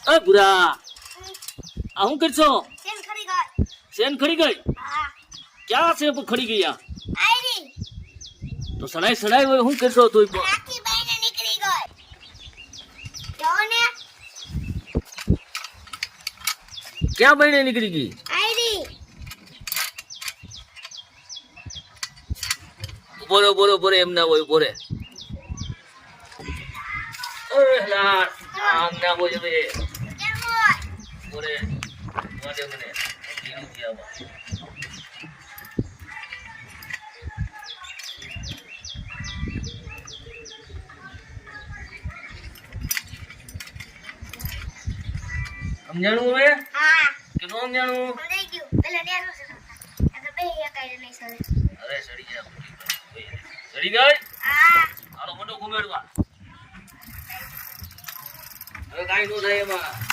અ ભૂરા આ હું કરશો સેન ખરી ગઈ. શેન ખડી ગઈ હા ક્યાં છે ખડી ગઈ આ આઈરી તો સડાઈ હોય હું કરશો તું આખી બહેને નીકળી ગઈ. જો ને ક્યાં બહેને નીકળી ગઈ આઈરી બોરે એમ ના હોય બોરે અરે લાડ આમ ના બોલે બે કેમ હોય બોરે બોલે મને ધીરું થી આવા સમજાણું હવે હા કે નો સમજાણું સમજાઈ ગયું. પેલા નેરો છે આ તો બે એકાઈ નહીં સરે. અરે સડી ગયા સડી ગઈ હા હાલો મોટો ઘુમેડવા હવે કાઈ નો થાય એમાં